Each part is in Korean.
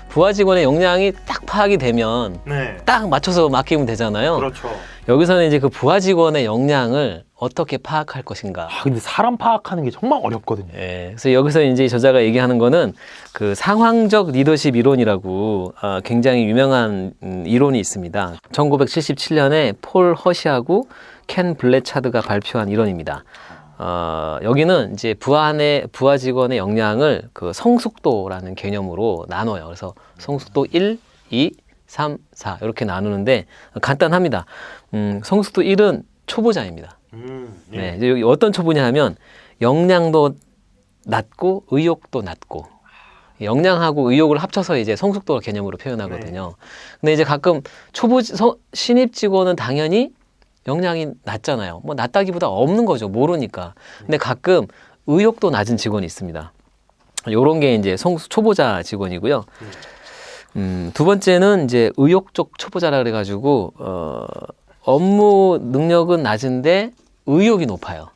부하 직원의 역량이 딱 파악이 되면 네. 딱 맞춰서 맡기면 되잖아요. 그렇죠. 여기서는 이제 그 부하 직원의 역량을 어떻게 파악할 것인가. 아, 근데 사람 파악하는 게 정말 어렵거든요. 예, 그래서 여기서 이제 저자가 얘기하는 거는 그 상황적 리더십 이론이라고 굉장히 유명한 이론이 있습니다. 1977년에 폴 허시하고 켄 블레차드가 발표한 이론입니다. 여기는 이제 부하 직원의 역량을 그 성숙도라는 개념으로 나눠요. 그래서 성숙도 1, 2, 3, 4 이렇게 나누는데 간단합니다. 성숙도 1은 초보자입니다. 예. 네, 이제 여기 어떤 초보냐 하면 역량도 낮고 의욕도 낮고 역량하고 의욕을 합쳐서 이제 성숙도 개념으로 표현하거든요. 근데 이제 가끔 신입 직원은 당연히 역량이 낮잖아요. 뭐 낮다기보다 없는 거죠. 모르니까. 근데 가끔 의욕도 낮은 직원이 있습니다. 요런 게 이제 초보자 직원이고요. 두 번째는 이제 의욕 쪽 초보자라 그래가지고 업무 능력은 낮은데 의욕이 높아요.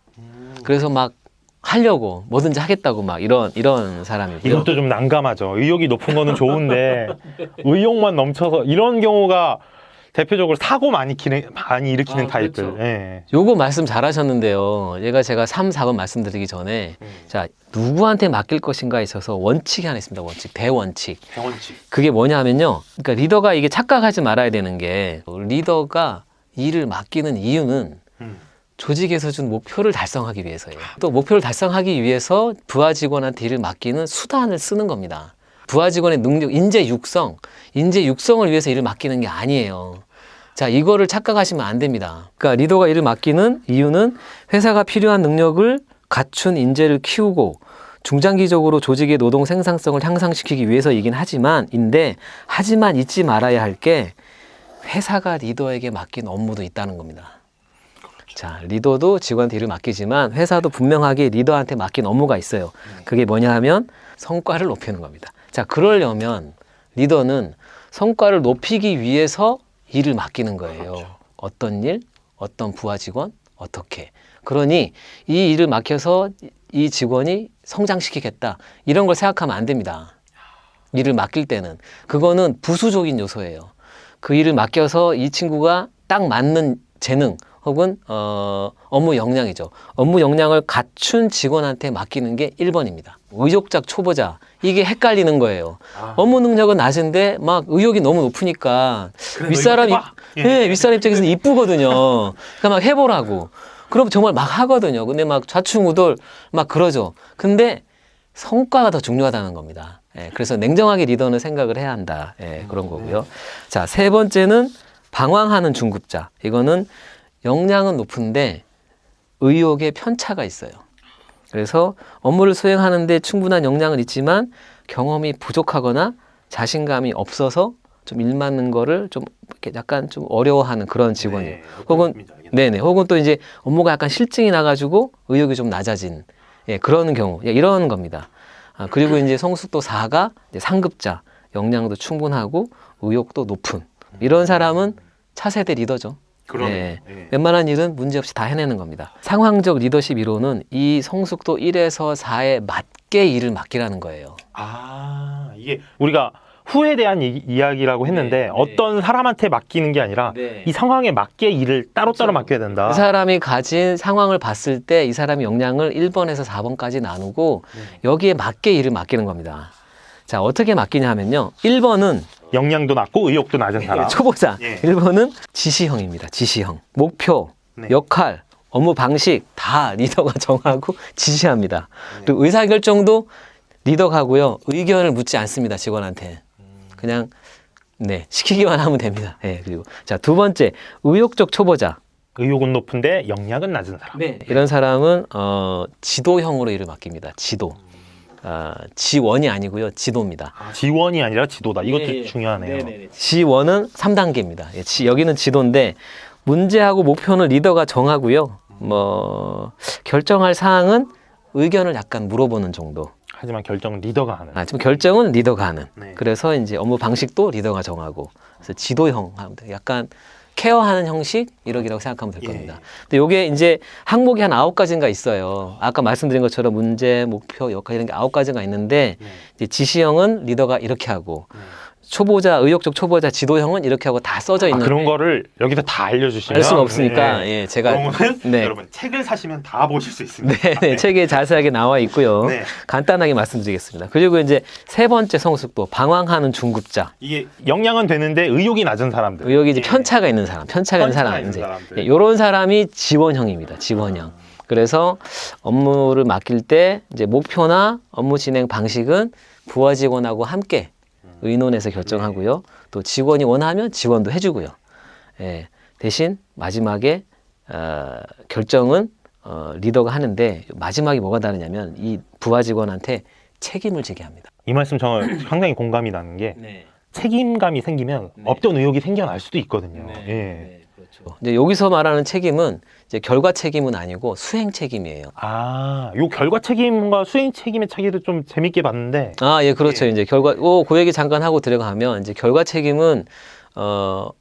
그래서 막 하려고 뭐든지 하겠다고 막 이런 사람이고요. 이것도 좀 난감하죠. 의욕이 높은 거는 좋은데 의욕만 넘쳐서 이런 경우가 대표적으로 사고 많이 일으키는 타입들. 그렇죠. 예. 요거 말씀 잘하셨는데요. 제가 3, 4번 말씀드리기 전에 자 누구한테 맡길 것인가에 있어서 원칙이 하나 있습니다. 원칙, 대원칙. 대원칙. 그게 뭐냐 하면요. 그러니까 리더가 이게 착각하지 말아야 되는 게 리더가 일을 맡기는 이유는 조직에서 준 목표를 달성하기 위해서예요. 또 목표를 달성하기 위해서 부하 직원한테 일을 맡기는 수단을 쓰는 겁니다. 부하 직원의 능력, 인재 육성을 위해서 일을 맡기는 게 아니에요. 자, 이거를 착각하시면 안 됩니다. 그러니까 리더가 일을 맡기는 이유는 회사가 필요한 능력을 갖춘 인재를 키우고 중장기적으로 조직의 노동 생산성을 향상시키기 위해서이긴 하지만 잊지 말아야 할 게 회사가 리더에게 맡긴 업무도 있다는 겁니다. 자, 리더도 직원한테 일을 맡기지만 회사도 분명하게 리더한테 맡긴 업무가 있어요. 그게 뭐냐 하면 성과를 높이는 겁니다. 자, 그러려면 리더는 성과를 높이기 위해서 일을 맡기는 거예요. 그렇죠. 어떤 일, 어떤 부하 직원, 어떻게. 그러니 이 일을 맡겨서 이 직원이 성장시키겠다. 이런 걸 생각하면 안 됩니다. 일을 맡길 때는. 그거는 부수적인 요소예요. 그 일을 맡겨서 이 친구가 딱 맞는 재능 혹은 업무 역량이죠. 업무 역량을 갖춘 직원한테 맡기는 게 1번입니다. 의욕작 초보자. 이게 헷갈리는 거예요. 업무 능력은 낮은데 막 의욕이 너무 높으니까 윗사람 입장에서는 이쁘거든요. 그러니까 막 해보라고. 그럼 정말 막 하거든요. 근데 막 좌충우돌 막 그러죠. 근데 성과가 더 중요하다는 겁니다. 그래서 냉정하게 리더는 생각을 해야 한다. 그런 거고요. 자, 세 번째는 방황하는 중급자. 이거는 역량은 높은데 의욕에 편차가 있어요. 그래서 업무를 수행하는데 충분한 역량은 있지만 경험이 부족하거나 자신감이 없어서 좀 일 맡는 거를 좀 이렇게 약간 좀 어려워하는 그런 직원이에요. 혹은 또 이제 업무가 약간 실증이 나가지고 의욕이 좀 낮아진 그런 경우 이런 겁니다. 그리고 이제 성숙도 4가 이제 상급자, 역량도 충분하고 의욕도 높은 이런 사람은 차세대 리더죠. 웬만한 일은 문제없이 다 해내는 겁니다. 상황적 리더십 이론은 이 성숙도 1에서 4에 맞게 일을 맡기라는 거예요. 이게 우리가 후에 대한 이야기라고 했는데 어떤 사람한테 맡기는 게 아니라 이 상황에 맞게 일을 따로따로 맡겨야 된다. 그 사람이 가진 상황을 봤을 때 이 사람의 역량을 1번에서 4번까지 나누고 여기에 맞게 일을 맡기는 겁니다. 자, 어떻게 맡기냐 하면요. 1번은 역량도 낮고 의욕도 낮은 사람. 초보자. 1번은 지시형입니다. 지시형. 목표, 역할, 업무 방식 다 리더가 정하고 지시합니다. 그리고 의사결정도 리더가 하고요. 의견을 묻지 않습니다. 직원한테. 그냥 시키기만 하면 됩니다. 그리고 자, 두 번째, 의욕적 초보자. 의욕은 높은데 역량은 낮은 사람. 이런 사람은 지도형으로 일을 맡깁니다. 지도. 지원이 아니고요. 지도입니다. 지원이 아니라 지도다. 이것도 중요하네요. 지원은 3단계입니다. 여기는 지도인데 문제하고 목표는 리더가 정하고요. 결정할 사항은 의견을 약간 물어보는 정도. 하지만 결정은 리더가 하는. 지금 결정은 리더가 하는. 그래서 이제 업무 방식도 리더가 정하고. 그래서 지도형 하면 돼요. 약간 케어하는 형식 이러기라고 생각하면 될 겁니다. 근데 요게 이제 항목이 한 9가지인가 있어요. 아까 말씀드린 것처럼 문제, 목표, 역할 이런 게 9가지가 있는데 이제 지시형은 리더가 이렇게 하고 초보자, 의욕적 초보자 지도형은 이렇게 하고 다 써져 있는. 그런 거를 여기서 다 알려주시면 알 수는 없으니까 예, 제가 그러면은 네. 여러분 책을 사시면 다 보실 수 있습니다. 네, 책에 자세하게 나와 있고요. 네. 간단하게 말씀드리겠습니다. 그리고 이제 세 번째 성숙도 방황하는 중급자. 이게 역량은 되는데 의욕이 낮은 사람들. 의욕이 이제 예. 편차가 있는 사람, 편차가 있는 사람, 이제 이런 사람이 지원형입니다. 지원형. 그래서 업무를 맡길 때 이제 목표나 업무 진행 방식은 부하 직원하고 함께 의논해서 결정하고요. 또 직원이 원하면 지원도 해주고요. 예, 대신 마지막에 결정은 리더가 하는데 마지막에 뭐가 다르냐면 이 부하 직원한테 책임을 지게 합니다. 이 말씀 저 상당히 공감이 나는 게 책임감이 생기면 없던 의욕이 생겨날 수도 있거든요. 예. 그렇죠. 이제 여기서 말하는 책임은 이제 결과 책임은 아니고 수행 책임이에요. 요 결과 책임과 수행 책임의 차이도 좀 재밌게 봤는데. 예, 그렇죠. 이제 결과, 그 얘기 잠깐 하고 들어가면 이제 결과 책임은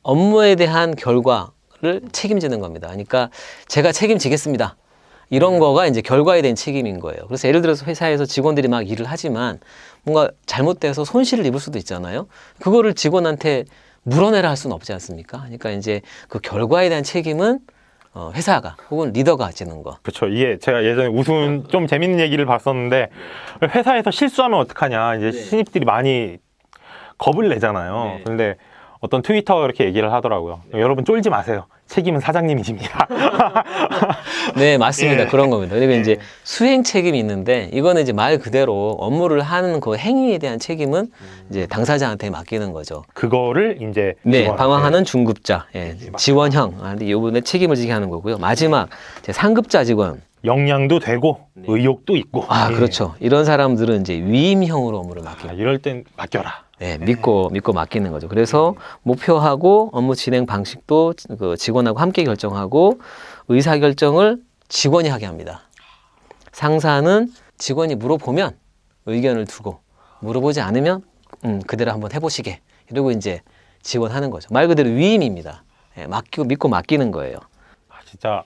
업무에 대한 결과를 책임지는 겁니다. 그러니까 제가 책임지겠습니다. 이런 거가 이제 결과에 대한 책임인 거예요. 그래서 예를 들어서 회사에서 직원들이 막 일을 하지만 뭔가 잘못돼서 손실을 입을 수도 있잖아요. 그거를 직원한테 물어내라 할 수는 없지 않습니까? 그러니까 이제 그 결과에 대한 책임은 회사가 혹은 리더가 지는 거. 그렇죠. 이게 제가 예전에 우스운 좀 재밌는 얘기를 봤었는데 회사에서 실수하면 어떡하냐. 이제 신입들이 많이 겁을 내잖아요. 그런데 어떤 트위터가 그렇게 얘기를 하더라고요. 여러분 쫄지 마세요. 책임은 사장님이 집니다. 네, 맞습니다. 그런 겁니다. 그리고 이제 수행 책임이 있는데 이거는 이제 말 그대로 업무를 하는 그 행위에 대한 책임은 이제 당사자한테 맡기는 거죠. 그거를 이제 방황하는 중급자, 지원형. 근데 이 부분에 책임을 지게 하는 거고요. 마지막 이제 상급자 직원. 역량도 되고 의욕도 있고. 그렇죠. 이런 사람들은 이제 위임형으로 업무를 맡깁니다. 이럴 땐 맡겨라. 믿고 맡기는 거죠. 그래서 목표하고 업무 진행 방식도 그 직원하고 함께 결정하고 의사결정을 직원이 하게 합니다. 상사는 직원이 물어보면 의견을 두고 물어보지 않으면 그대로 한번 해보시게 이러고 이제 지원하는 거죠. 말 그대로 위임입니다. 믿고 맡기는 거예요. 진짜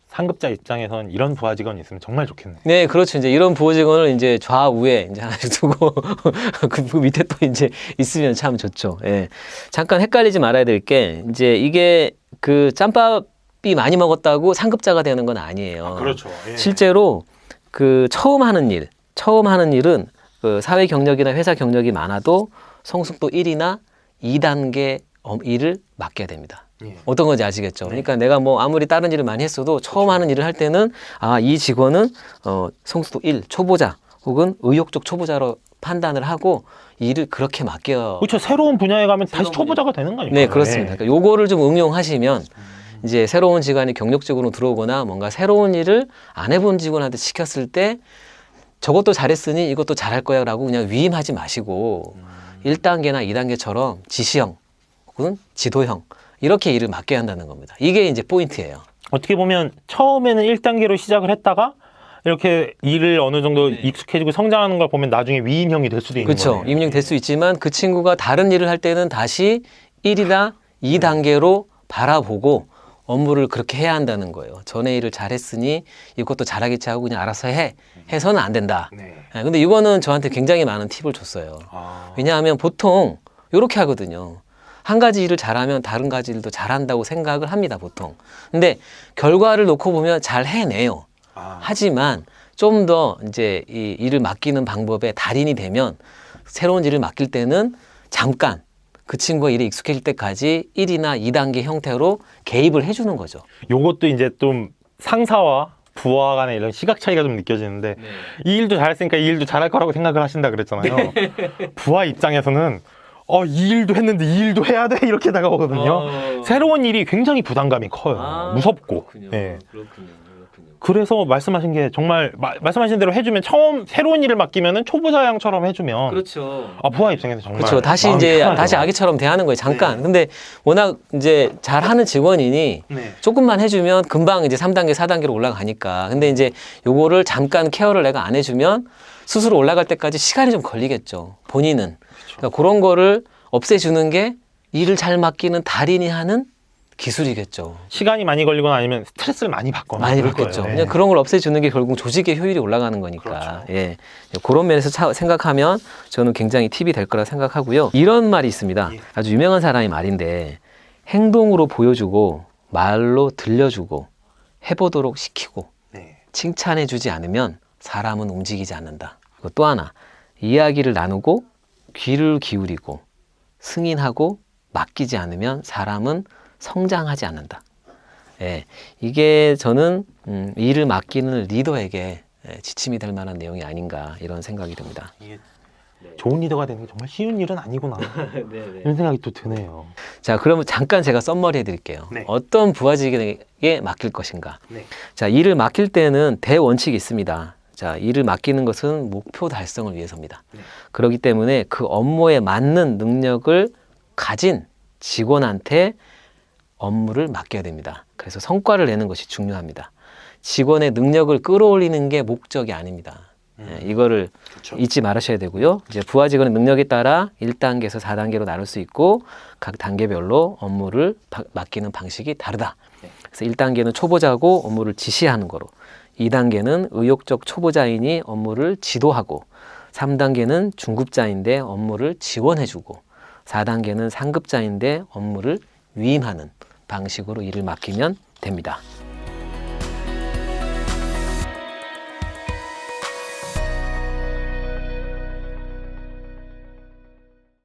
상급자 입장에선 이런 부하 직원이 있으면 정말 좋겠네요. 네, 그렇죠. 이제 이런 부하 직원을 이제 좌우에 이제 하나씩 두고 그 밑에 또 이제 있으면 참 좋죠. 예. 잠깐 헷갈리지 말아야 될 게 이제 이게 그 짬밥이 많이 먹었다고 상급자가 되는 건 아니에요. 그렇죠. 실제로 그 처음 하는 일은 그 사회 경력이나 회사 경력이 많아도 성숙도 1이나 2단계 일을 맡게 됩니다. 어떤 건지 아시겠죠? 그러니까 내가 뭐 아무리 다른 일을 많이 했어도 처음 하는 일을 할 때는 이 직원은 성숙도 1 초보자 혹은 의욕적 초보자로 판단을 하고 이 일을 그렇게 맡겨. 그렇죠. 새로운 분야에 가면 다시 초보자가 되는 거니까. 네, 그렇습니다. 그러니까 요거를 좀 응용하시면 이제 새로운 직원이 경력적으로 들어오거나 뭔가 새로운 일을 안 해본 직원한테 시켰을 때 저것도 잘했으니 이것도 잘할 거야 라고 그냥 위임하지 마시고 1단계나 2단계처럼 지시형 혹은 지도형 이렇게 일을 맡게 한다는 겁니다. 이게 이제 포인트예요. 어떻게 보면 처음에는 1단계로 시작을 했다가 이렇게 일을 어느 정도 익숙해지고 성장하는 걸 보면 나중에 위임형이 될 수도 있는 거예요. 그렇죠. 위임형이 될 수 있지만 그 친구가 다른 일을 할 때는 다시 1이나 2단계로 바라보고 업무를 그렇게 해야 한다는 거예요. 전에 일을 잘했으니 이것도 잘하겠지 하고 그냥 알아서 해서는 안 된다. 근데 이거는 저한테 굉장히 많은 팁을 줬어요. 왜냐하면 보통 이렇게 하거든요. 한 가지 일을 잘하면 다른 가지 일도 잘한다고 생각을 합니다, 보통. 근데 결과를 놓고 보면 잘 해내요. 하지만 좀 더 이제 이 일을 맡기는 방법에 달인이 되면 새로운 일을 맡길 때는 잠깐 그 친구가 일에 익숙해질 때까지 1이나 2단계 형태로 개입을 해주는 거죠. 요것도 이제 좀 상사와 부하 간의 이런 시각 차이가 좀 느껴지는데 이 일도 잘했으니까 이 일도 잘할 거라고 생각을 하신다 그랬잖아요. 부하 입장에서는 이 일도 했는데 이 일도 해야 돼 이렇게 다가오거든요. 새로운 일이 굉장히 부담감이 커요. 무섭고. 그렇군요. 그래서 말씀하신 게 정말 말씀하신 대로 해주면 처음 새로운 일을 맡기면은 초보자형처럼 해주면 그렇죠. 부하 입장에서 정말 그렇죠. 다시 이제 다시 아기처럼 대하는 거예요. 잠깐. 근데 워낙 이제 잘하는 직원이니 조금만 해주면 금방 이제 3단계, 4단계로 올라가니까. 근데 이제 요거를 잠깐 케어를 내가 안 해주면 스스로 올라갈 때까지 시간이 좀 걸리겠죠. 본인은. 그러니까 그런 거를 없애주는 게 일을 잘 맡기는 달인이 하는 기술이겠죠. 시간이 많이 걸리거나 아니면 스트레스를 많이 받거나 많이 그럴 받겠죠. 거예요. 그냥 그런 걸 없애주는 게 결국 조직의 효율이 올라가는 거니까. 그렇죠. 예. 그런 면에서 생각하면 저는 굉장히 팁이 될 거라 생각하고요. 이런 말이 있습니다. 예. 아주 유명한 사람의 말인데 행동으로 보여주고 말로 들려주고 해보도록 시키고 네. 칭찬해주지 않으면 사람은 움직이지 않는다. 그리고 또 하나, 이야기를 나누고 귀를 기울이고 승인하고 맡기지 않으면 사람은 성장하지 않는다. 예, 이게 저는 일을 맡기는 리더에게 지침이 될 만한 내용이 아닌가 이런 생각이 듭니다. 이게 좋은 리더가 되는 게 정말 쉬운 일은 아니구나 이런 생각이 또 드네요. 자, 그러면 잠깐 제가 썸머리 해드릴게요. 네. 어떤 부하직에게 맡길 것인가? 네. 자, 일을 맡길 때는 대원칙이 있습니다. 자, 일을 맡기는 것은 목표 달성을 위해서입니다. 네. 그렇기 때문에 그 업무에 맞는 능력을 가진 직원한테 업무를 맡겨야 됩니다. 그래서 성과를 내는 것이 중요합니다. 직원의 능력을 끌어올리는 게 목적이 아닙니다. 이거를 그렇죠. 잊지 말으셔야 되고요. 이제 부하 직원의 능력에 따라 1단계에서 4단계로 나눌 수 있고 각 단계별로 업무를 맡기는 방식이 다르다. 네. 그래서 1단계는 초보자고 업무를 지시하는 거로, 2단계는 의욕적 초보자이니 업무를 지도하고, 3단계는 중급자인데 업무를 지원해주고, 4단계는 상급자인데 업무를 위임하는 방식으로 일을 맡기면 됩니다.